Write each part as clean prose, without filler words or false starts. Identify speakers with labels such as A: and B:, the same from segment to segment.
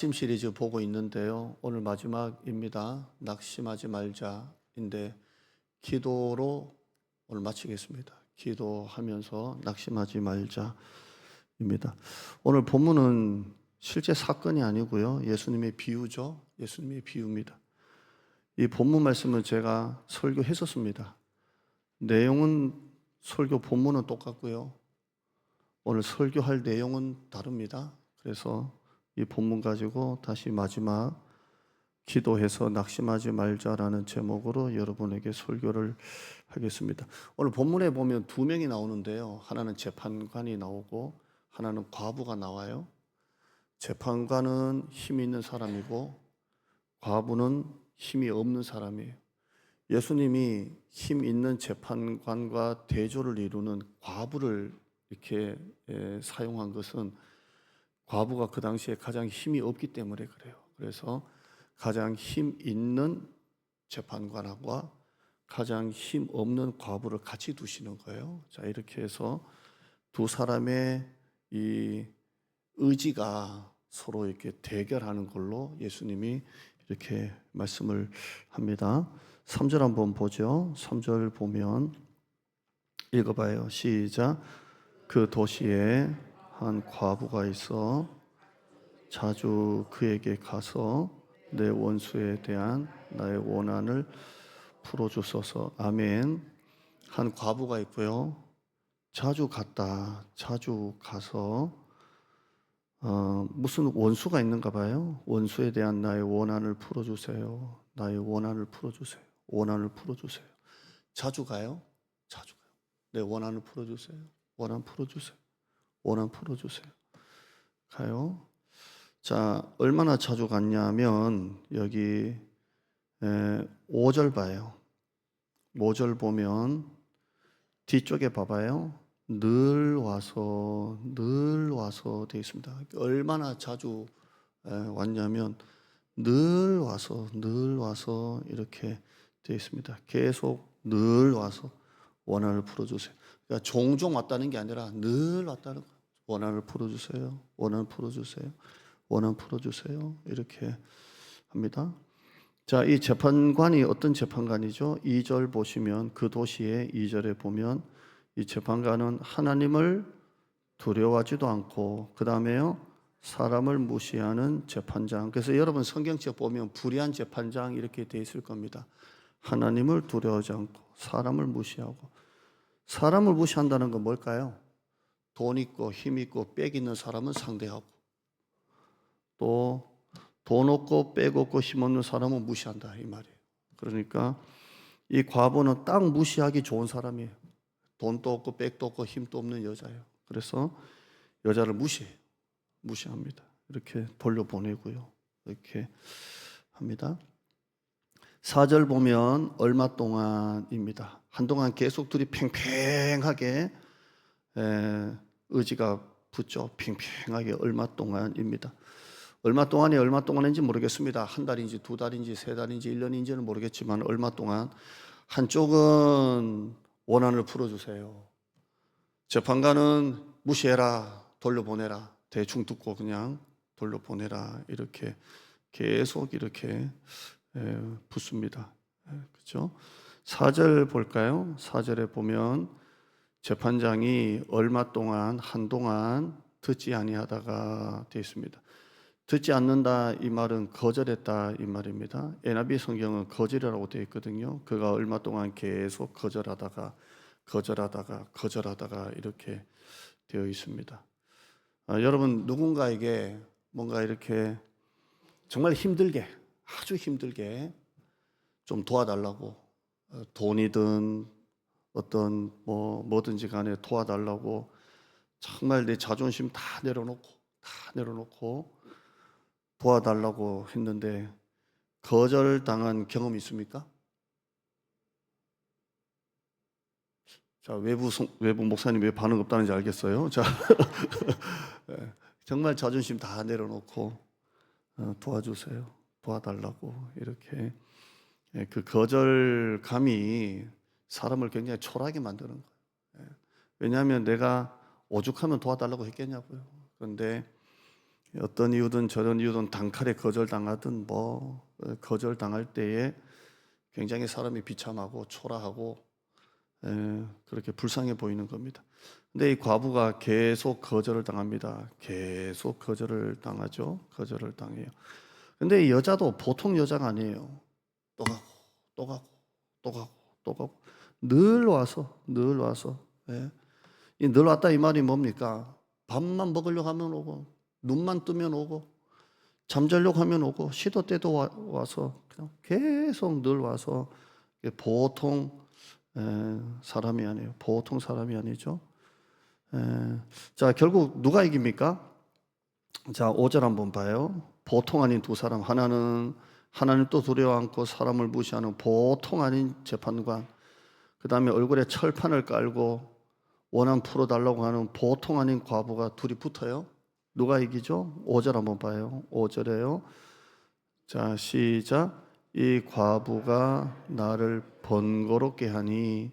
A: 낙심 시리즈 보고 있는데요. 오늘 마지막입니다. 낙심하지 말자인데 기도로 오늘 마치겠습니다. 기도하면서 낙심하지 말자입니다. 오늘 본문은 실제 사건이 아니고요. 예수님의 비유죠. 예수님의 비유입니다. 이 본문 말씀은 제가 설교했었습니다. 내용은 설교 본문은 똑같고요. 오늘 설교할 내용은 다릅니다. 그래서 이 본문 가지고 다시 마지막 기도해서 낙심하지 말자라는 제목으로 여러분에게 설교를 하겠습니다. 오늘 본문에 보면 두 명이 나오는데요. 하나는 재판관이 나오고 하나는 과부가 나와요. 재판관은 힘이 있는 사람이고 과부는 힘이 없는 사람이에요. 예수님이 힘 있는 재판관과 대조를 이루는 과부를 이렇게 사용한 것은 과부가 그 당시에 가장 힘이 없기 때문에 그래요. 그래서 가장 힘 있는 재판관과 가장 힘 없는 과부를 같이 두시는 거예요. 자, 이렇게 해서 두 사람의 이 의지가 서로 이렇게 대결하는 걸로 예수님이 이렇게 말씀을 합니다. 3절 한번 보죠. 3절 보면 읽어봐요. 시작. 그 도시에 한 과부가 있어 자주 그에게 가서 내 원수에 대한 나의 원한을 풀어주소서. 아멘. 한 과부가 있고요. 자주 가서 무슨 원수가 있는가 봐요. 원수에 대한 나의 원한을 풀어주세요. 나의 원한을 풀어주세요. 원한을 풀어주세요. 자주 가요. 자주 가요. 내 원한을 풀어주세요. 원한 풀어주세요. 원한 풀어주세요. 가요. 자, 얼마나 자주 갔냐면 여기 5절 봐요. 5절 보면 뒤쪽에 봐봐요. 늘 와서 되어 있습니다. 얼마나 자주 왔냐면 늘 와서 이렇게 되어 있습니다. 계속 늘 와서 원한을 풀어주세요. 그러니까 종종 왔다는 게 아니라 늘 왔다는 거예요. 원한을 풀어주세요. 원한 풀어주세요. 원한 풀어주세요. 이렇게 합니다. 자, 이 재판관이 어떤 재판관이죠? 2절 보시면 그 도시의 2절에 보면 이 재판관은 하나님을 두려워하지도 않고 그 다음에요 사람을 무시하는 재판장. 그래서 여러분 성경책 보면 불의한 재판장 이렇게 돼 있을 겁니다. 하나님을 두려워하지 않고 사람을 무시하고. 사람을 무시한다는 건 뭘까요? 돈 있고 힘 있고 빽 있는 사람은 상대하고 또 돈 없고 빽 없고 힘 없는 사람은 무시한다 이 말이에요. 그러니까 이 과부는 딱 무시하기 좋은 사람이에요. 돈도 없고 빽도 없고 힘도 없는 여자예요. 그래서 여자를 무시합니다. 이렇게 돌려보내고요. 이렇게 합니다. 4절 보면 얼마 동안입니다. 한동안 계속 둘이 팽팽하게 의지가 붙죠. 팽팽하게 얼마 동안입니다. 얼마 동안이 얼마 동안인지 모르겠습니다. 한 달인지 두 달인지 세 달인지 1년인지는 모르겠지만 얼마 동안 한쪽은 원한을 풀어주세요. 재판관은 무시해라, 돌려보내라, 대충 듣고 그냥 돌려보내라 이렇게 계속 이렇게 붙습니다. 그렇죠? 4절 볼까요? 4절에 보면 재판장이 얼마 동안 한동안 듣지 아니하다가 되어 있습니다. 듣지 않는다 이 말은 거절했다 이 말입니다. NIV 성경은 거절이라고 되어 있거든요. 그가 얼마 동안 계속 거절하다가 이렇게 되어 있습니다. 여러분 누군가에게 뭔가 이렇게 정말 힘들게 아주 힘들게 좀 도와달라고 돈이든 어떤 뭐든지 간에 도와달라고 정말 내 자존심 다 내려놓고 도와달라고 했는데 거절당한 경험이 있습니까? 자, 외부 목사님 왜 반응 없다는지 알겠어요? 자, 정말 자존심 다 내려놓고 도와주세요. 도와달라고 이렇게 그 거절감이 사람을 굉장히 초라하게 만드는 거예요. 왜냐하면 내가 오죽하면 도와달라고 했겠냐고요. 그런데 어떤 이유든 저런 이유든 단칼에 거절당하든 뭐 거절당할 때에 굉장히 사람이 비참하고 초라하고 그렇게 불쌍해 보이는 겁니다. 근데 이 과부가 계속 거절을 당합니다. 계속 거절을 당하죠. 거절을 당해요. 근데 이 여자도 보통 여자가 아니에요. 또 가고 또 가고 또 가고 또 가고 늘 와서 예. 이 늘 왔다 이 말이 뭡니까? 밥만 먹으려고 하면 오고 눈만 뜨면 오고 잠자려고 하면 오고 시도 때도 와서 그냥 계속 늘 와서 보통 사람이 아니에요. 보통 사람이 아니죠. 자, 결국 누가 이깁니까? 자, 5절 한번 봐요. 보통 아닌 두 사람. 하나는 하나님 또 두려워 않고 사람을 무시하는 보통 아닌 재판관. 그 다음에 얼굴에 철판을 깔고 원한 풀어달라고 하는 보통 아닌 과부가 둘이 붙어요. 누가 이기죠? 5절 한번 봐요. 5절에요. 자, 시작. 이 과부가 나를 번거롭게 하니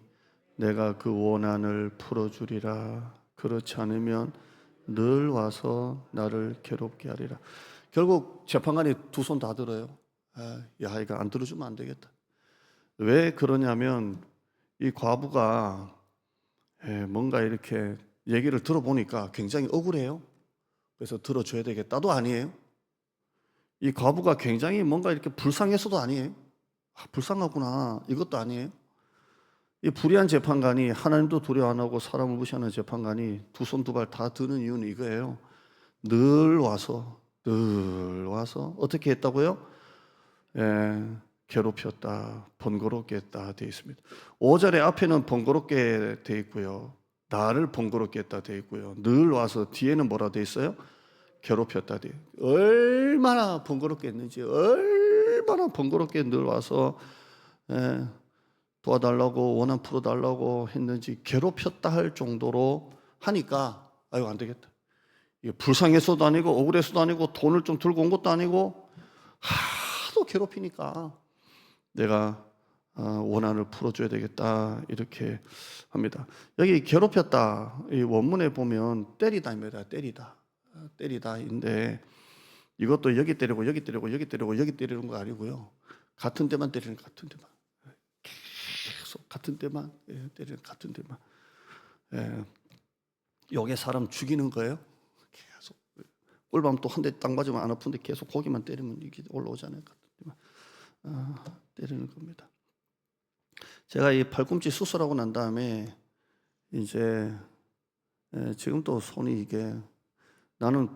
A: 내가 그 원한을 풀어주리라. 그렇지 않으면 늘 와서 나를 괴롭게 하리라. 결국 재판관이 두 손 다 들어요. 야, 이거 안 들어주면 안 되겠다. 왜 그러냐면 이 과부가 뭔가 이렇게 얘기를 들어보니까 굉장히 억울해요. 그래서 들어줘야 되겠다도 아니에요. 이 과부가 굉장히 뭔가 이렇게 불쌍해서도 아니에요. 불쌍하구나 이것도 아니에요. 이 불의한 재판관이 하나님도 두려워 안 하고 사람을 무시하는 재판관이 두 손 두 발 다 드는 이유는 이거예요. 늘 와서 어떻게 했다고요? 괴롭혔다, 번거롭게 했다 되어 있습니다. 5절의 앞에는 번거롭게 되어 있고요. 나를 번거롭게 했다 되어 있고요. 늘 와서 뒤에는 뭐라 되어 있어요? 괴롭혔다 되어 있어요. 얼마나 번거롭게 했는지, 얼마나 번거롭게 늘 와서 도와달라고 원한 풀어달라고 했는지 괴롭혔다 할 정도로 하니까 아유 안 되겠다. 이게 불쌍해서도 아니고 억울해서도 아니고 돈을 좀 들고 온 것도 아니고 하도 괴롭히니까 내가 원한을 풀어줘야 되겠다 이렇게 합니다. 여기 괴롭혔다 이 원문에 보면 때리다입니다. 때리다인데 이것도 여기 때리고 여기 때리고 여기 때리고 여기 때리는 거 아니고요. 같은 데만 때리는 같은 데만 계속 같은 데만 때리는 같은 데만 요게 사람 죽이는 거예요. 계속 꿀밤 또 한 대 딱 맞으면 안 아픈데 계속 고기만 때리면 이게 올라오잖아요. 같은 데만 때리는 겁니다. 제가 이 팔꿈치 수술하고 난 다음에 이제 지금 또 손이 이게 나는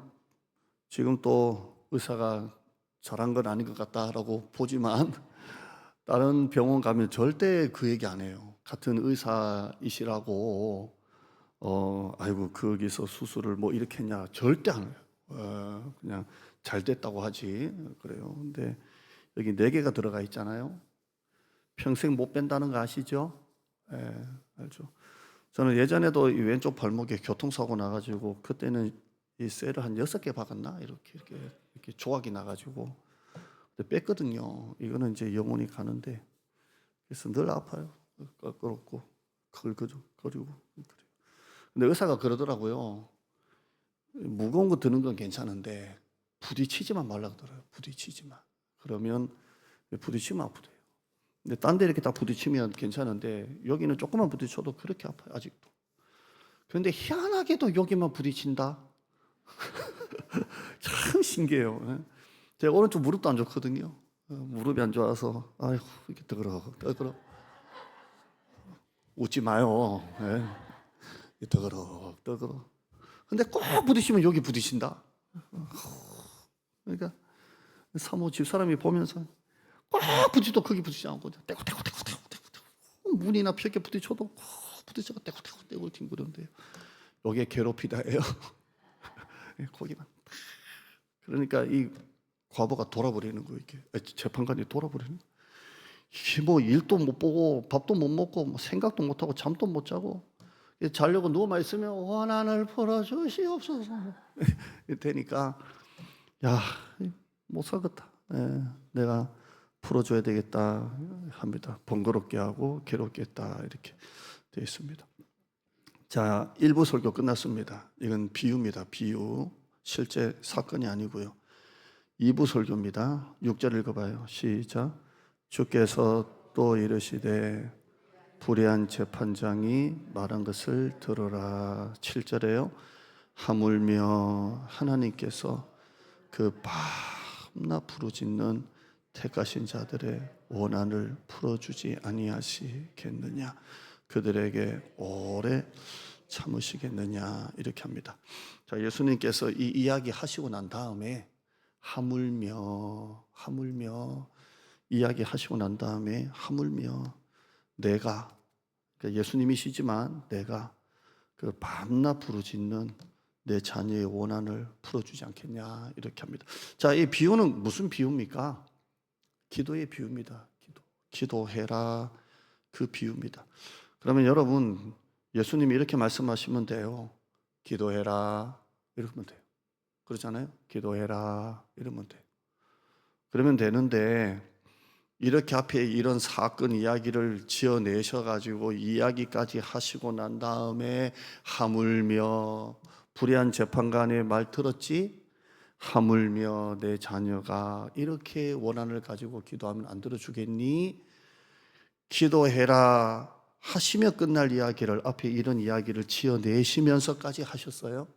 A: 지금 또 의사가 잘한 건 아닌 것 같다라고 보지만 다른 병원 가면 절대 그 얘기 안 해요. 같은 의사이시라고 아이고 거기서 수술을 뭐 이렇게 했냐 절대 안 해요. 그냥 잘 됐다고 하지 그래요. 근데 여기 4개가 들어가 있잖아요. 평생 못 뺀다는 거 아시죠? 알죠. 저는 예전에도 이 왼쪽 발목에 교통사고 나가지고 그때는 이 쇠를 한 6개 박았나 이렇게 조각이 나가지고 뺐거든요. 이거는 이제 영혼이 가는데 그래서 늘 아파요. 껄끄럽고 거리고 그래요. 근데 의사가 그러더라고요. 무거운 거 드는 건 괜찮은데 부딪히지만 말라 그러더라고요. 부딪히지만. 그러면 부딪히면 아프대요. 근데 딴 데 이렇게 딱 부딪히면 괜찮은데 여기는 조금만 부딪혀도 그렇게 아파요. 아직도. 그런데 희한하게도 여기만 부딪힌다. 참 신기해요. 제가 오른쪽 무릎도 안 좋거든요. 무릎이 안 좋아서 아이고 이렇게 떠그러 웃지 마요. 떠그러. 근데 꼭 부딪히면 여기 부딪힌다. 그러니까 사모 집사람이 보면서 꼭 부딪혀도 거기 부딪히지 않고 떼고 문이나 벽에 부딪혀도 부딪혀가 떼고 뒹구는데요. 여기에 괴롭히다예요. 거기만. 그러니까 이 과부가 돌아버리는 거예요. 이게 재판관이 돌아버리는 거예요. 이게 뭐 일도 못 보고 밥도 못 먹고 뭐 생각도 못 하고 잠도 못 자고 자려고 누워만 있으면 원한을 풀어주시옵소서 되니까 야 못 살겠다. 내가 풀어줘야 되겠다 합니다. 번거롭게 하고 괴롭게 했다 이렇게 되어 있습니다. 자, 1부 설교 끝났습니다. 이건 비유입니다. 비유. 실제 사건이 아니고요. 2부 설교입니다. 6절 읽어봐요. 시작. 주께서 또 이르시되 불의한 재판장이 말한 것을 들으라. 7절에요. 하물며 하나님께서 그 밤낮 부르짖는 택하신 자들의 원한을 풀어주지 아니하시겠느냐, 그들에게 오래 참으시겠느냐, 이렇게 합니다. 자, 예수님께서 이 이야기 하시고 난 다음에 하물며 이야기 하시고 난 다음에 하물며 내가, 그러니까 예수님이시지만 내가 그 밤낮 부르짖는 내 자녀의 원한을 풀어주지 않겠냐, 이렇게 합니다. 자, 이 비유는 무슨 비유입니까? 기도의 비유입니다. 기도해라, 그 비유입니다. 그러면 여러분, 예수님이 이렇게 말씀하시면 돼요. 기도해라, 이러면 돼요. 그렇잖아요. 기도해라, 이러면 돼요. 그러면 되는데, 이렇게 앞에 이런 사건 이야기를 지어내셔가지고 이야기까지 하시고 난 다음에 하물며 불의한 재판관의 말 들었지? 하물며 내 자녀가 이렇게 원한을 가지고 기도하면 안 들어주겠니? 기도해라 하시며 끝날 이야기를 앞에 이런 이야기를 지어내시면서까지 하셨어요.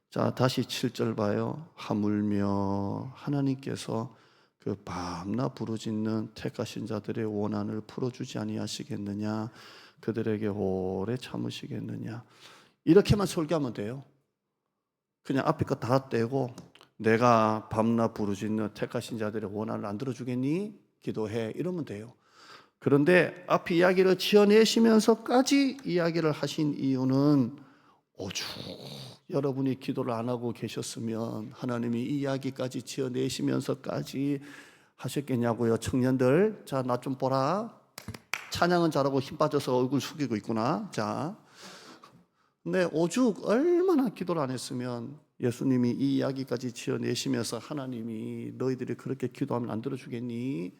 A: 자, 다시 7절 봐요. 하물며 하나님께서 그 밤낮 부르짖는 택하신 자들의 원한을 풀어주지 아니하시겠느냐, 그들에게 오래 참으시겠느냐. 이렇게만 설교하면 돼요. 그냥 앞에 거 다 떼고 내가 밤낮 부르짖는 택하신 자들의 원한을 안 들어주겠니? 기도해, 이러면 돼요. 그런데 앞에 이야기를 지어내시면서까지 이야기를 하신 이유는 오죽 여러분이 기도를 안 하고 계셨으면 하나님이 이 이야기까지 지어내시면서까지 하셨겠냐고요. 청년들, 자, 나 좀 보라. 찬양은 잘하고 힘 빠져서 얼굴 숙이고 있구나. 자, 근데 오죽 얼마나 기도를 안 했으면 예수님이 이 이야기까지 지어내시면서 하나님이 너희들이 그렇게 기도하면 안 들어주겠니?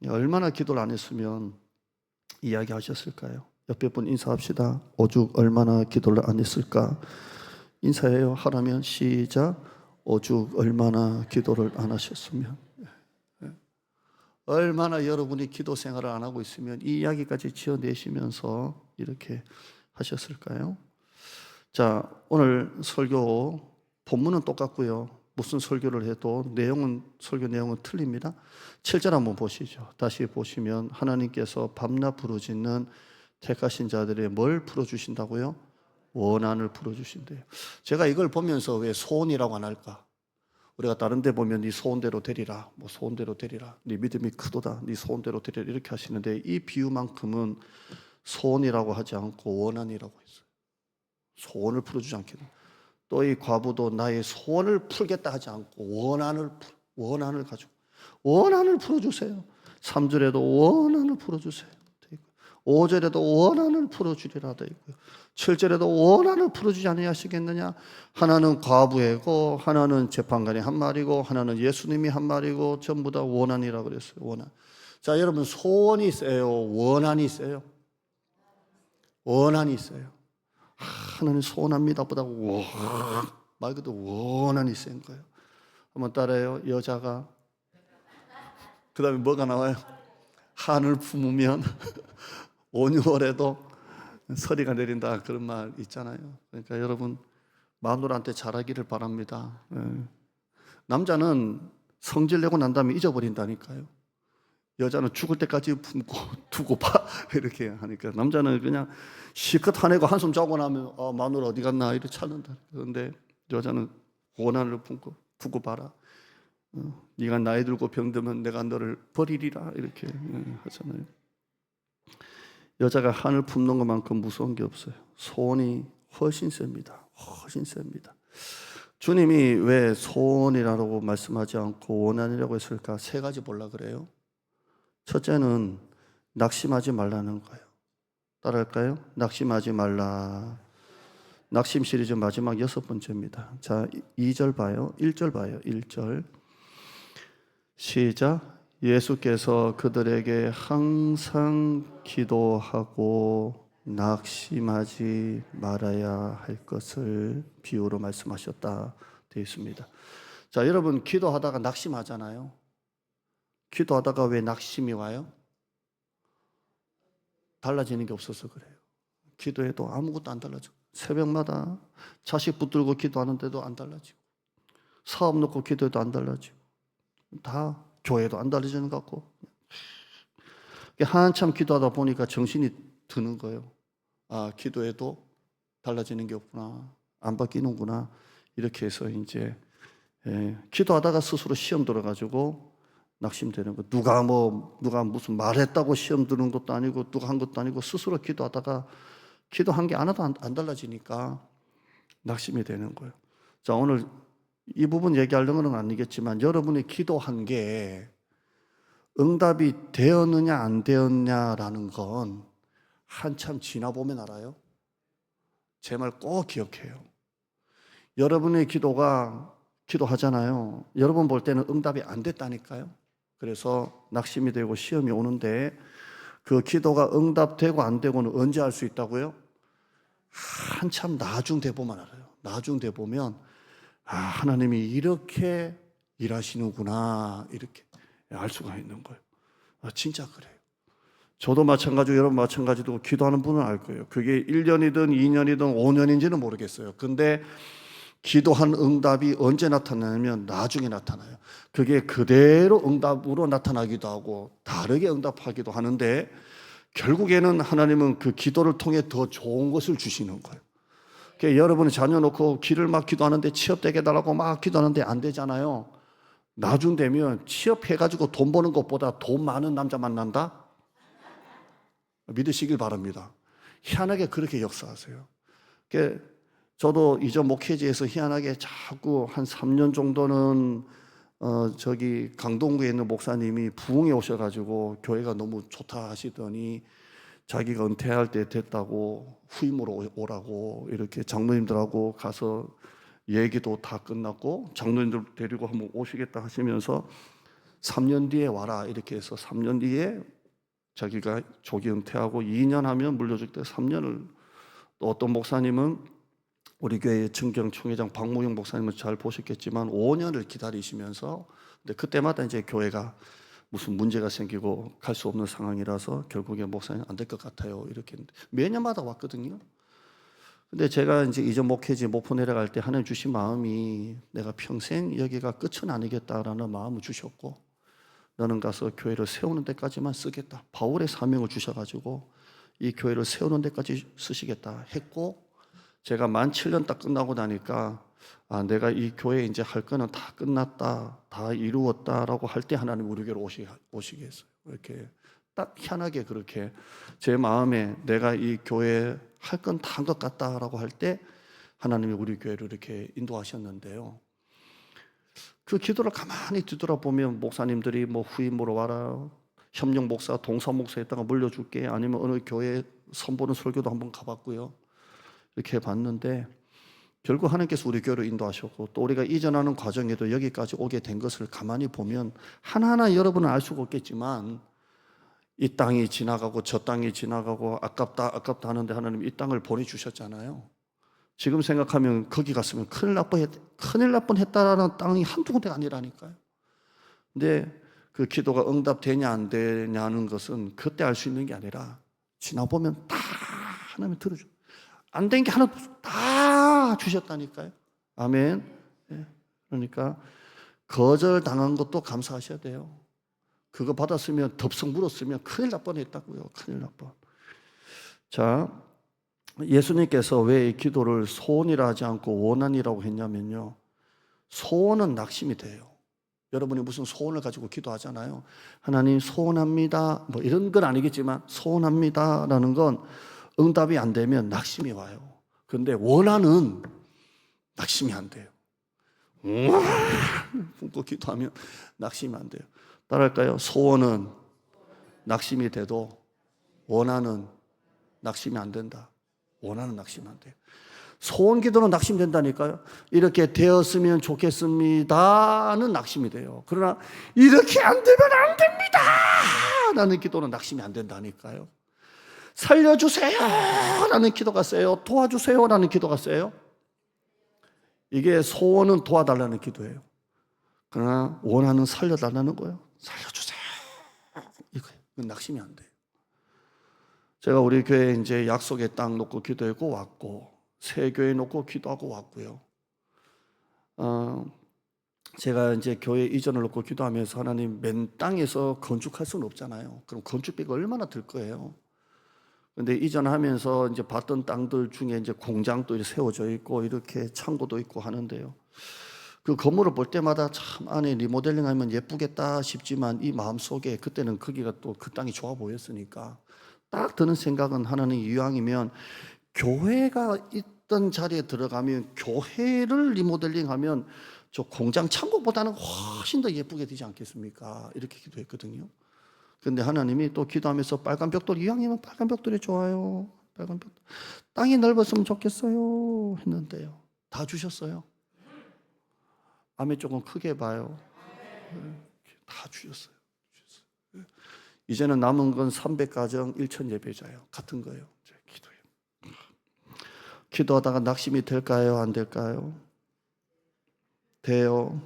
A: 얼마나 기도를 안 했으면 이야기하셨을까요? 옆에 분 인사합시다. 오죽 얼마나 기도를 안 했을까? 인사해요. 하라면 시작. 오죽 얼마나 기도를 안 하셨으면. 얼마나 여러분이 기도 생활을 안 하고 있으면 이 이야기까지 지어내시면서 이렇게 하셨을까요? 자, 오늘 설교 본문은 똑같고요. 무슨 설교를 해도 설교 내용은 틀립니다. 7절 한번 보시죠. 다시 보시면 하나님께서 밤낮 부르짖는 택하신 자들의 뭘 풀어주신다고요? 원한을 풀어주신대요. 제가 이걸 보면서 왜 소원이라고 안 할까? 우리가 다른 데 보면 네 소원대로 되리라, 뭐 소원대로 되리라, 네 믿음이 크도다, 네 소원대로 되리라, 이렇게 하시는데 이 비유만큼은 소원이라고 하지 않고 원한이라고 했어요. 소원을 풀어주지 않겠다. 또 이 과부도 나의 소원을 풀겠다 하지 않고 원한을 가지고 원한을 풀어주세요. 3절에도 원한을 풀어주세요. 5절에도 원한을 풀어주리라 되어 있고요. 7절에도 원한을 풀어주지 아니하시겠느냐. 하나는 과부이고 하나는 재판관이 한 말이고 하나는 예수님이 한 말이고 전부 다 원한이라고 그랬어요. 원한. 자, 여러분, 소원이 있어요, 원한이 있어요? 원한이 있어요. 하나님 소원합니다 보다 말 그대로 원한이 센 거예요. 한번 따라해요. 여자가 그 다음에 뭐가 나와요? 한을 품으면 온유월에도 서리가 내린다, 그런 말 있잖아요. 그러니까 여러분, 마누라한테 잘하기를 바랍니다. 남자는 성질 내고 난 다음에 잊어버린다니까요. 여자는 죽을 때까지 품고 두고 봐 이렇게 하니까, 남자는 그냥 실컷 화내고 한숨 자고 나면 마누라 어디 갔나 이렇게 찾는다. 그런데 여자는 원한을 품고 두고 봐라. 네가 나이 들고 병들면 내가 너를 버리리라, 이렇게 하잖아요. 여자가 한을 품는 것만큼 무서운 게 없어요. 소원이 훨씬 셉니다. 훨씬 셉니다. 주님이 왜 소원이라고 말씀하지 않고 원한이라고 했을까? 3가지 보려고 그래요. 첫째는 낙심하지 말라는 거예요. 따라할까요? 낙심하지 말라. 낙심 시리즈 마지막 6번째입니다. 자, 2절 봐요. 1절 봐요. 1절. 시작. 예수께서 그들에게 항상 기도하고 낙심하지 말아야 할 것을 비유로 말씀하셨다 되어 있습니다. 자, 여러분 기도하다가 낙심하잖아요. 기도하다가 왜 낙심이 와요? 달라지는 게 없어서 그래요. 기도해도 아무것도 안 달라져. 새벽마다 자식 붙들고 기도하는데도 안 달라지고, 사업 놓고 기도해도 안 달라지고, 다 교회도 안 달라지는 것 같고, 한참 기도하다 보니까 정신이 드는 거예요. 아, 기도해도 달라지는 게 없구나, 안 바뀌는구나. 이렇게 해서 이제 기도하다가 스스로 시험 들어가지고 낙심되는 거. 누가 무슨 말했다고 시험 드는 것도 아니고, 누가 한 것도 아니고, 스스로 기도하다가 기도한 게 하나도 안 달라지니까 낙심이 되는 거예요. 자, 오늘 이 부분 얘기하려는 건 아니겠지만, 여러분이 기도한 게 응답이 되었느냐 안 되었냐라는 건 한참 지나보면 알아요. 제 말 꼭 기억해요. 여러분의 기도하잖아요. 여러분 볼 때는 응답이 안 됐다니까요. 그래서 낙심이 되고 시험이 오는데, 그 기도가 응답되고 안 되고는 언제 알 수 있다고요? 한참 나중 돼 보면 알아요. 나중 돼 보면 하나님이 이렇게 일하시는구나, 이렇게 알 수가 있는 거예요. 진짜 그래요. 저도 마찬가지고 여러분 마찬가지도 기도하는 분은 알 거예요. 그게 1년이든 2년이든 5년인지는 모르겠어요. 근데 기도한 응답이 언제 나타나냐면 나중에 나타나요. 그게 그대로 응답으로 나타나기도 하고 다르게 응답하기도 하는데, 결국에는 하나님은 그 기도를 통해 더 좋은 것을 주시는 거예요. 그러니까 여러분이 자녀 놓고 길을 막 기도하는데 취업되게 해달라고 막 기도하는데 안 되잖아요. 나중 되면 취업해가지고 돈 버는 것보다 돈 많은 남자 만난다? 믿으시길 바랍니다. 희한하게 그렇게 역사하세요. 그러니까 저도 이전 목회지에서 희한하게 자꾸 한 3년 정도는 저기 강동구에 있는 목사님이 부흥에 오셔가지고 교회가 너무 좋다 하시더니, 자기가 은퇴할 때 됐다고 후임으로 오라고 이렇게 장로님들하고 가서 얘기도 다 끝났고, 장로님들 데리고 한번 오시겠다 하시면서 3년 뒤에 와라 이렇게 해서 3년 뒤에 자기가 조기 은퇴하고 2년 하면 물려줄 때 3년을, 또 어떤 목사님은 우리 교회 청경 총회장 박무영 목사님은 잘 보셨겠지만 5년을 기다리시면서, 근데 그때마다 이제 교회가 무슨 문제가 생기고 갈 수 없는 상황이라서 결국에 목사님 안 될 것 같아요 이렇게 매년마다 왔거든요. 근데 제가 이제 이전 목회지 목포 내려갈 때 하나님 주신 마음이, 내가 평생 여기가 끝은 아니겠다라는 마음을 주셨고, 너는 가서 교회를 세우는 데까지만 쓰겠다. 바울의 사명을 주셔가지고 이 교회를 세우는 데까지 쓰시겠다 했고, 제가 만 7년 딱 끝나고 나니까 내가 이 교회에 이제 할 거는 다 끝났다, 다 이루었다라고 할 때 하나님 우리 교회로 오시게 했어요. 이렇게 딱 희한하게 그렇게 제 마음에 내가 이 교회에 할 건 다 한 것 같다라고 할 때 하나님이 우리 교회를 이렇게 인도하셨는데요. 그 기도를 가만히 뒤돌아보면 목사님들이 뭐 후임으로 와라, 협력 목사, 동사 목사에다가 물려줄게, 아니면 어느 교회 선보는 설교도 한번 가봤고요. 이렇게 봤는데 결국 하나님께서 우리 교회를 인도하셨고, 또 우리가 이전하는 과정에도 여기까지 오게 된 것을 가만히 보면 하나하나 여러분은 알 수가 없겠지만, 이 땅이 지나가고 저 땅이 지나가고 아깝다 하는데 하나님 이 땅을 보내주셨잖아요. 지금 생각하면 거기 갔으면 큰일 날 뻔했다라는 땅이 한두 군데가 아니라니까요. 근데 그 기도가 응답되냐 안 되냐는 것은 그때 알 수 있는 게 아니라 지나보면 다 하나님 들어줘. 안 된 게 하나도 다 주셨다니까요. 아멘. 그러니까 거절당한 것도 감사하셔야 돼요. 그거 받았으면 덥석 물었으면 큰일 날 뻔했다고요. 큰일 날 뻔. 자, 예수님께서 왜 이 기도를 소원이라 하지 않고 원한이라고 했냐면요, 소원은 낙심이 돼요. 여러분이 무슨 소원을 가지고 기도하잖아요. 하나님 소원합니다, 뭐 이런 건 아니겠지만 소원합니다라는 건 응답이 안 되면 낙심이 와요. 그런데 원하는 낙심이 안 돼요. 품고 기도하면 낙심이 안 돼요. 따라할까요? 소원은 낙심이 돼도 원하는 낙심이 안 된다. 원하는 낙심이 안 돼요. 소원 기도는 낙심된다니까요. 이렇게 되었으면 좋겠습니다는 낙심이 돼요. 그러나 이렇게 안 되면 안 됩니다 라는 기도는 낙심이 안 된다니까요. 살려주세요 라는 기도가 세요? 도와주세요 라는 기도가 세요? 이게 소원은 도와달라는 기도예요. 그러나 원하는 살려달라는 거예요. 살려주세요. 이거예요. 이건 낙심이 안 돼요. 제가 우리 교회 이제 약속의 땅 놓고 기도하고 왔고, 새 교회 놓고 기도하고 왔고요. 제가 이제 교회 이전을 놓고 기도하면서 하나님 맨 땅에서 건축할 수는 없잖아요. 그럼 건축비가 얼마나 들 거예요. 근데 이전하면서 이제 봤던 땅들 중에 이제 공장도 세워져 있고 이렇게 창고도 있고 하는데요. 그 건물을 볼 때마다 참 안에 리모델링 하면 예쁘겠다 싶지만 이 마음속에 그때는 거기가 또 그 땅이 좋아 보였으니까 딱 드는 생각은 하나님 이왕이면 교회가 있던 자리에 들어가면 교회를 리모델링하면 저 공장 창고보다는 훨씬 더 예쁘게 되지 않겠습니까? 이렇게 기도했거든요. 근데 하나님이 또 기도하면서 빨간 벽돌 이왕이면 빨간 벽돌이 좋아요. 빨간 벽돌. 땅이 넓었으면 좋겠어요 했는데요. 다 주셨어요. 아멘 조금 크게 봐요. 다 주셨어요. 이제는 남은 건 300가정 1,000 예배자예요. 같은 거예요. 기도해요. 기도하다가 낙심이 될까요? 안 될까요? 돼요.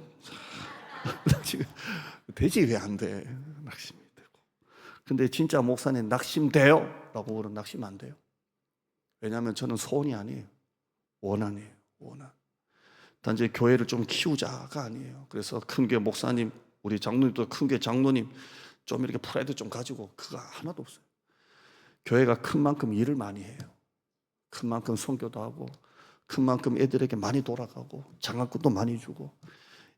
A: 지금 되지 왜 안 돼? 낙심이 되고. 근데 진짜 목사님 낙심돼요? 라고 그러면 낙심 안 돼요. 왜냐하면 저는 소원이 아니에요. 원한이에요. 원한. 단지 교회를 좀 키우자가 아니에요. 그래서 큰교회 목사님, 우리 장로님도 큰교회 장로님 좀 이렇게 프라이드 좀 가지고 그거 하나도 없어요. 교회가 큰 만큼 일을 많이 해요. 큰 만큼 선교도 하고 큰 만큼 애들에게 많이 돌아가고 장학금도 많이 주고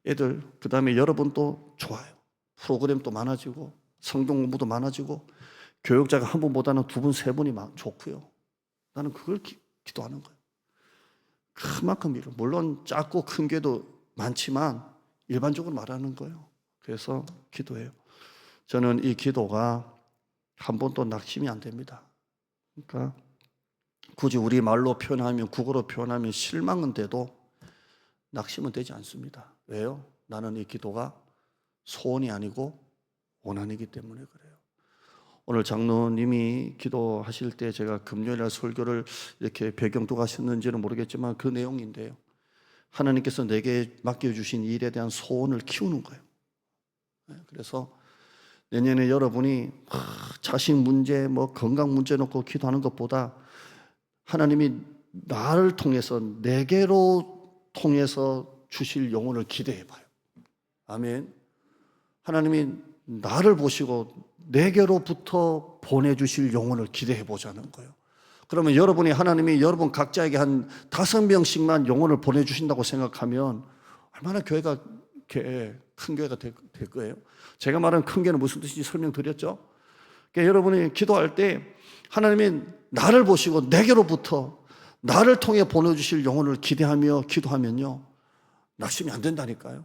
A: 애들 그 다음에 여러분도 좋아요. 프로그램도 많아지고 성경 공부도 많아지고 교육자가 한 분보다는 두 분, 세 분이 좋고요. 나는 그걸 기도하는 거예요. 그만큼 일을 물론 작고 큰 교회도 많지만 일반적으로 말하는 거예요. 그래서 기도해요. 저는 이 기도가 한 번도 낙심이 안 됩니다. 그러니까 굳이 우리 말로 표현하면 국어로 표현하면 실망은 돼도 낙심은 되지 않습니다. 왜요? 나는 이 기도가 소원이 아니고 원한이기 때문에 그래요. 오늘 장로님이 기도하실 때 제가 금요일날 설교를 이렇게 배경도 하셨는지는 모르겠지만 그 내용인데요. 하나님께서 내게 맡겨주신 일에 대한 소원을 키우는 거예요. 그래서 내년에 여러분이 자식 문제, 건강 문제 놓고 기도하는 것보다 하나님이 나를 통해서 내게로 통해서 주실 영혼을 기대해봐요. 아멘. 하나님이 나를 보시고 내게로부터 보내주실 영혼을 기대해보자는 거예요. 그러면 여러분이 하나님이 여러분 각자에게 한 5명씩만 영혼을 보내주신다고 생각하면 얼마나 교회가 큰 교회가 될 거예요. 제가 말하는 큰 교회는 무슨 뜻인지 설명드렸죠. 그러니까 여러분이 기도할 때 하나님이 나를 보시고 내게로부터 나를 통해 보내주실 영혼을 기대하며 기도하면요 낙심이 안 된다니까요.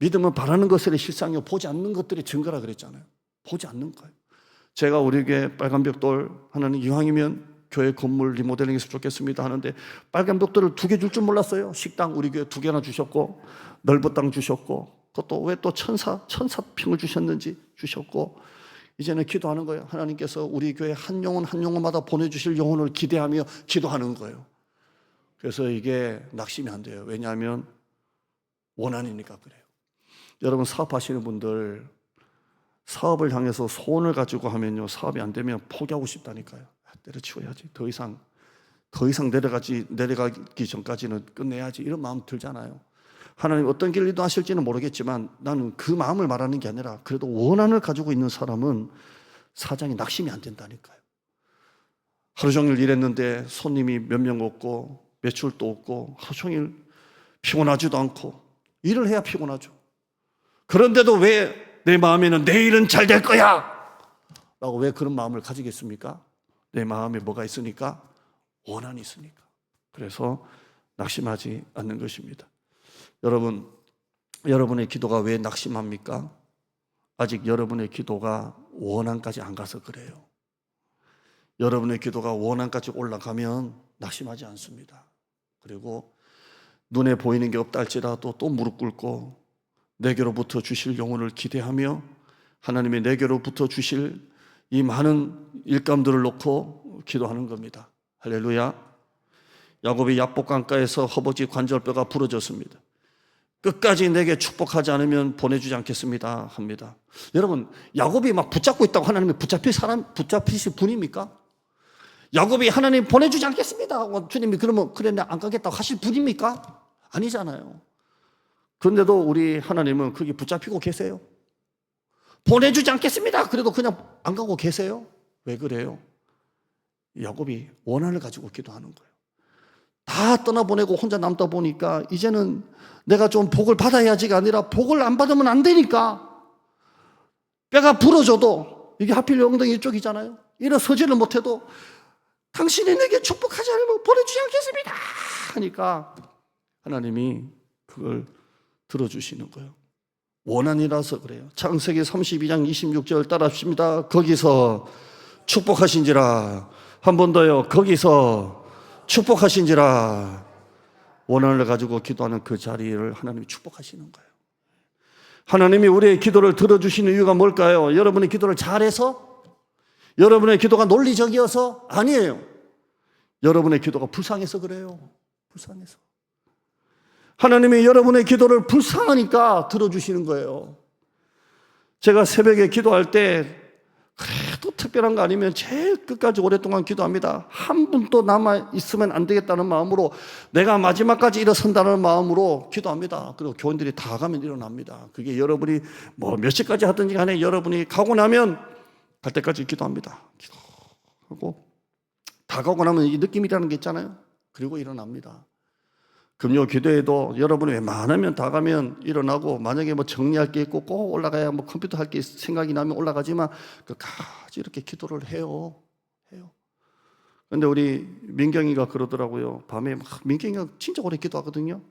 A: 믿음은 바라는 것들의 실상이요 보지 않는 것들의 증거라 그랬잖아요. 보지 않는 거예요. 제가 우리 교회 빨간 벽돌 하나님 이왕이면 교회 건물 리모델링 했으면 좋겠습니다 하는데 빨간 벽돌을 2개 줄 줄 몰랐어요. 식당 우리 교회 2개나 주셨고 넓은 땅 주셨고 그것도 왜 또 천사평을 주셨는지 주셨고 이제는 기도하는 거예요. 하나님께서 우리 교회 한 영혼 한 영혼마다 보내주실 영혼을 기대하며 기도하는 거예요. 그래서 이게 낙심이 안 돼요. 왜냐하면 원한이니까 그래요. 여러분 사업하시는 분들 사업을 향해서 소원을 가지고 하면요 사업이 안 되면 포기하고 싶다니까요. 때려치워야지. 더 이상 내려가기 전까지는 끝내야지 이런 마음 들잖아요. 하나님 어떤 길을 인도하실지는 모르겠지만 나는 그 마음을 말하는 게 아니라 그래도 원한을 가지고 있는 사람은 사장이 낙심이 안 된다니까요. 하루 종일 일했는데 손님이 몇 명 없고 매출도 없고 하루 종일 피곤하지도 않고 일을 해야 피곤하죠. 그런데도 왜 내 마음에는 내일은 잘 될 거야 라고 왜 그런 마음을 가지겠습니까? 내 마음에 뭐가 있으니까? 원한이 있으니까. 그래서 낙심하지 않는 것입니다. 여러분, 여러분의 기도가 왜 낙심합니까? 아직 여러분의 기도가 원한까지 안 가서 그래요. 여러분의 기도가 원한까지 올라가면 낙심하지 않습니다. 그리고 눈에 보이는 게 없다 할지라도 또 무릎 꿇고 내게로부터 주실 영혼을 기대하며 하나님의 내게로부터 주실 이 많은 일감들을 놓고 기도하는 겁니다. 할렐루야. 야곱이 야복강가에서 허벅지 관절뼈가 부러졌습니다. 끝까지 내게 축복하지 않으면 보내주지 않겠습니다 합니다. 여러분, 야곱이 막 붙잡고 있다고 하나님이 붙잡히실 분입니까? 야곱이 하나님 보내주지 않겠습니다, 주님이 그러면 그래 나 안 가겠다고 하실 분입니까? 아니잖아요. 그런데도 우리 하나님은 거기 붙잡히고 계세요. 보내주지 않겠습니다 그래도 그냥 안 가고 계세요. 왜 그래요? 야곱이 원한을 가지고 기도하는 거예요. 다 떠나보내고 혼자 남다 보니까 이제는 내가 좀 복을 받아야지가 아니라 복을 안 받으면 안 되니까 뼈가 부러져도, 이게 하필 엉덩이 이쪽이잖아요. 일어서지를 못해도 당신이 내게 축복하지 않으면 보내주지 않겠습니다 하니까 하나님이 그걸 들어주시는 거예요. 원한이라서 그래요. 창세기 32장 26절 따라합시다. 거기서 축복하신지라. 한 번 더요. 거기서 축복하신지라. 원한을 가지고 기도하는 그 자리를 하나님이 축복하시는 거예요. 하나님이 우리의 기도를 들어주시는 이유가 뭘까요? 여러분의 기도를 잘해서? 여러분의 기도가 논리적이어서? 아니에요. 여러분의 기도가 불쌍해서 그래요. 불쌍해서. 하나님이 여러분의 기도를 불쌍하니까 들어주시는 거예요. 제가 새벽에 기도할 때 그래도 특별한 거 아니면 제일 끝까지 오랫동안 기도합니다. 한 분도 남아 있으면 안 되겠다는 마음으로, 내가 마지막까지 일어선다는 마음으로 기도합니다. 그리고 교인들이 다 가면 일어납니다. 그게 여러분이 뭐 몇 시까지 하든지 간에 여러분이 가고 나면 갈 때까지 기도합니다. 기도하고 다 가고 나면 이 느낌이라는 게 있잖아요. 그리고 일어납니다. 금요 기도에도 여러분이 웬만하면 다 가면 일어나고, 만약에 뭐 정리할 게 있고 꼭 올라가야 뭐 컴퓨터 할 게 생각이 나면 올라가지만 끝까지 이렇게 기도를 해요. 그런데 우리 민경이가 그러더라고요. 밤에 막, 민경이가 진짜 오래 기도하거든요.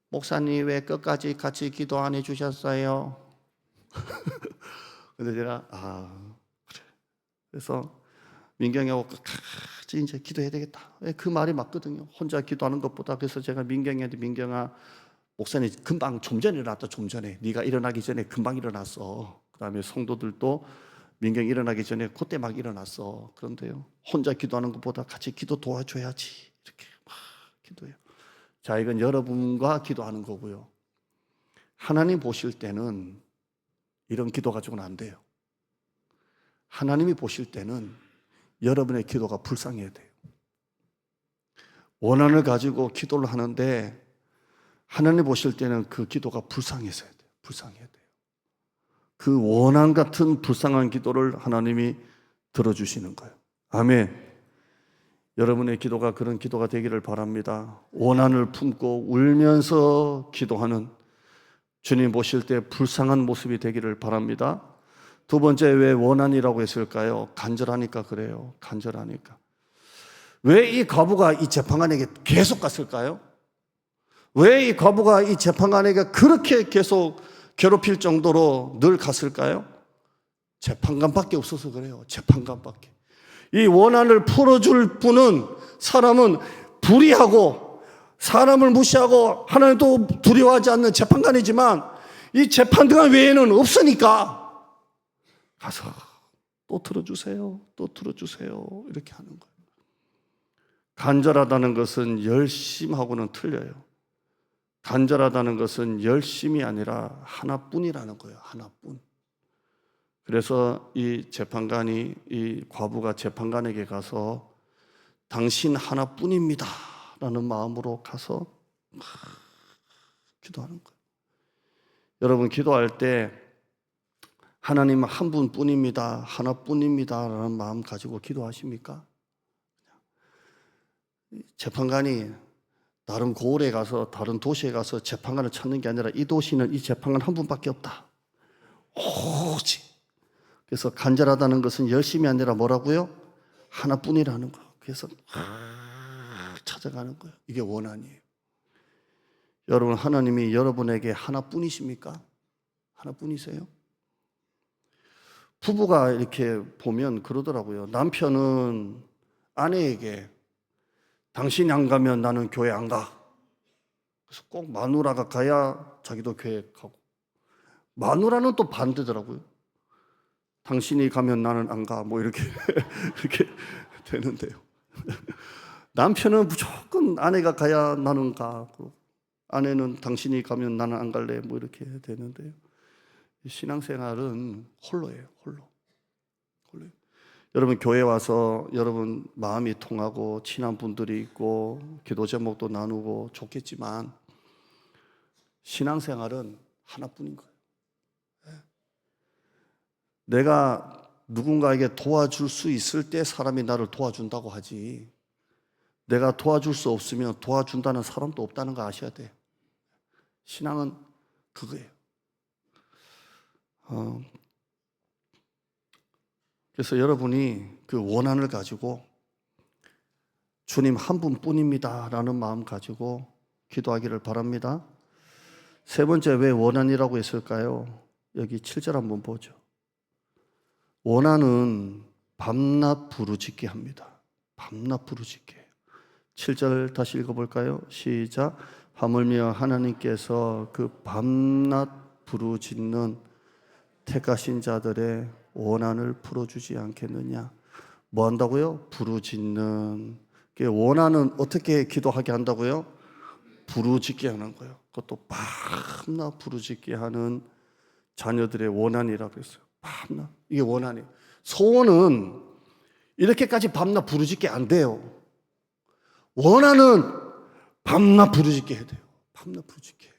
A: 목사님 왜 끝까지 같이 기도 안 해주셨어요? 근데 제가 그래. 그래서 민경이하고 끝까지 이제 기도해야 되겠다. 그 말이 맞거든요. 혼자 기도하는 것보다. 그래서 제가 민경이한테, 민경아, 목사님 금방 좀 전에 일어났다. 좀 전에 네가 일어나기 전에 금방 일어났어. 그 다음에 성도들도 민경이 일어나기 전에 그때 막 일어났어. 그런데요, 혼자 기도하는 것보다 같이 기도 도와줘야지. 이렇게 막 기도해요. 자, 이건 여러분과 기도하는 거고요. 하나님 보실 때는 이런 기도 가지고는 안 돼요. 하나님이 보실 때는 여러분의 기도가 불쌍해야 돼요. 원한을 가지고 기도를 하는데 하나님 보실 때는 그 기도가 불쌍해서 해야 돼요. 불쌍해야 돼요. 그 원한 같은 불쌍한 기도를 하나님이 들어주시는 거예요. 아멘. 여러분의 기도가 그런 기도가 되기를 바랍니다. 원한을 품고 울면서 기도하는, 주님 보실 때 불쌍한 모습이 되기를 바랍니다. 두 번째, 왜 원한이라고 했을까요? 간절하니까 그래요. 간절하니까. 왜 이 과부가 이 재판관에게 계속 갔을까요? 왜 이 과부가 이 재판관에게 그렇게 계속 괴롭힐 정도로 늘 갔을까요? 재판관밖에 없어서 그래요. 재판관밖에. 이 원한을 풀어줄 분은, 사람은 불의하고 사람을 무시하고 하나님도 두려워하지 않는 재판관이지만, 이 재판관 외에는 없으니까 가서 또 들어주세요. 또 들어주세요. 이렇게 하는 거예요. 간절하다는 것은 열심하고는 틀려요. 간절하다는 것은 열심이 아니라 하나뿐이라는 거예요. 하나뿐. 그래서 이 재판관이, 이 과부가 재판관에게 가서 당신 하나뿐입니다 라는 마음으로 가서 기도하는 거예요. 여러분, 기도할 때 하나님 한 분뿐입니다, 하나뿐입니다 라는 마음 가지고 기도하십니까? 재판관이 다른 고을에 가서, 다른 도시에 가서 재판관을 찾는 게 아니라 이 도시는 이 재판관 한 분밖에 없다. 오직. 그래서 간절하다는 것은 열심이 아니라 뭐라고요? 하나뿐이라는 거. 그래서 찾아가는 거예요. 이게 원한이에요. 여러분, 하나님이 여러분에게 하나뿐이십니까? 하나뿐이세요? 부부가 이렇게 보면 그러더라고요. 남편은 아내에게 당신이 안 가면 나는 교회 안 가. 그래서 꼭 마누라가 가야 자기도 교회 가고. 마누라는 또 반대더라고요. 당신이 가면 나는 안 가. 뭐 이렇게 이렇게 되는데요. 남편은 무조건 아내가 가야 나는 가고, 아내는 당신이 가면 나는 안 갈래. 뭐 이렇게 되는데요. 신앙생활은 홀로예요. 홀로. 여러분 교회 와서 여러분 마음이 통하고 친한 분들이 있고 기도 제목도 나누고 좋겠지만 신앙생활은 하나뿐인 거예요. 내가 누군가에게 도와줄 수 있을 때 사람이 나를 도와준다고 하지, 내가 도와줄 수 없으면 도와준다는 사람도 없다는 거 아셔야 돼요. 신앙은 그거예요. 그래서 여러분이 그 원한을 가지고 주님 한 분뿐입니다 라는 마음 가지고 기도하기를 바랍니다. 세 번째, 왜 원한이라고 했을까요? 여기 7절 한번 보죠. 원한은 밤낮 부르짖게 합니다. 밤낮 부르짖게. 7절 다시 읽어볼까요? 시작. 하물며 하나님께서 그 밤낮 부르짖는 택하신 자들의 원한을 풀어주지 않겠느냐. 뭐 한다고요? 부르짖는. 원한은 어떻게 기도하게 한다고요? 부르짖게 하는 거예요. 그것도 밤낮 부르짖게 하는 자녀들의 원한이라고 했어요. 밤낮. 이게 원한이에요. 소원은 이렇게까지 밤낮 부르짖게 안 돼요. 원한은 밤낮 부르짖게 해야 돼요. 밤낮 부르짖게 해요.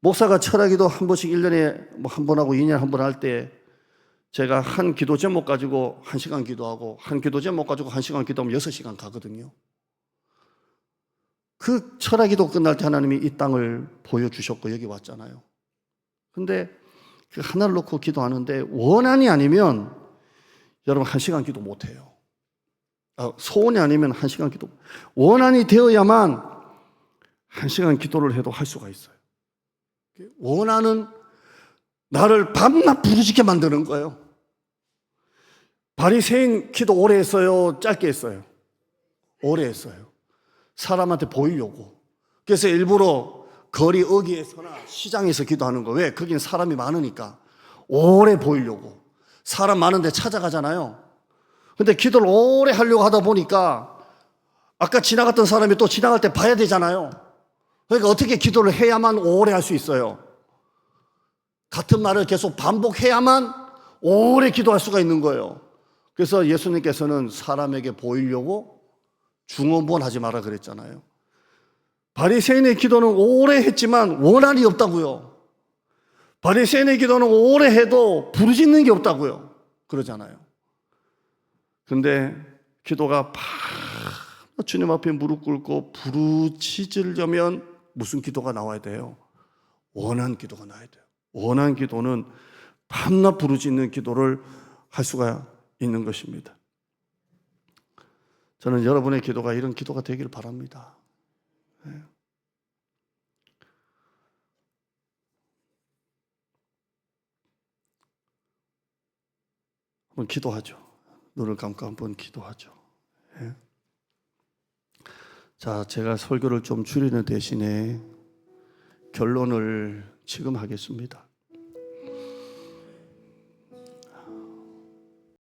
A: 목사가 철학기도 한 번씩 1년에 뭐 한 번 하고 2년에 한 번 할 때 제가 한 기도 제목 가지고 1시간 기도하고 한 기도 제목 가지고 1시간 기도하면 6시간 가거든요. 그 철학기도 끝날 때 하나님이 이 땅을 보여주셨고 여기 왔잖아요. 근데 그 하나를 놓고 기도하는데 원한이 아니면 여러분 1시간 기도 못해요. 소원이 아니면 1시간 기도. 원한이 되어야만 1시간 기도를 해도 할 수가 있어요. 원한은 나를 밤낮 부르짖게 만드는 거예요. 바리새인 기도 오래 했어요? 짧게 했어요? 오래 했어요. 사람한테 보이려고. 그래서 일부러 거리 어귀에서나 시장에서 기도하는 거예요. 왜? 거긴 사람이 많으니까. 오래 보이려고. 사람 많은데 찾아가잖아요. 근데 기도를 오래 하려고 하다 보니까 아까 지나갔던 사람이 또 지나갈 때 봐야 되잖아요. 그러니까 어떻게 기도를 해야만 오래 할 수 있어요? 같은 말을 계속 반복해야만 오래 기도할 수가 있는 거예요. 그래서 예수님께서는 사람에게 보이려고 중언부언하지 마라 그랬잖아요. 바리새인의 기도는 오래 했지만 원한이 없다고요. 바리새인의 기도는 오래 해도 부르짖는 게 없다고요. 그러잖아요. 근데 기도가 주님 앞에 무릎 꿇고 부르짖으려면 무슨 기도가 나와야 돼요? 원한 기도가 나와야 돼요. 원한 기도는 밤낮 부르짖는 기도를 할 수가 있는 것입니다. 저는 여러분의 기도가 이런 기도가 되길 바랍니다. 네. 한번 기도하죠. 눈을 감고 한번 기도하죠. 네. 자, 제가 설교를 좀 줄이는 대신에 결론을 지금 하겠습니다.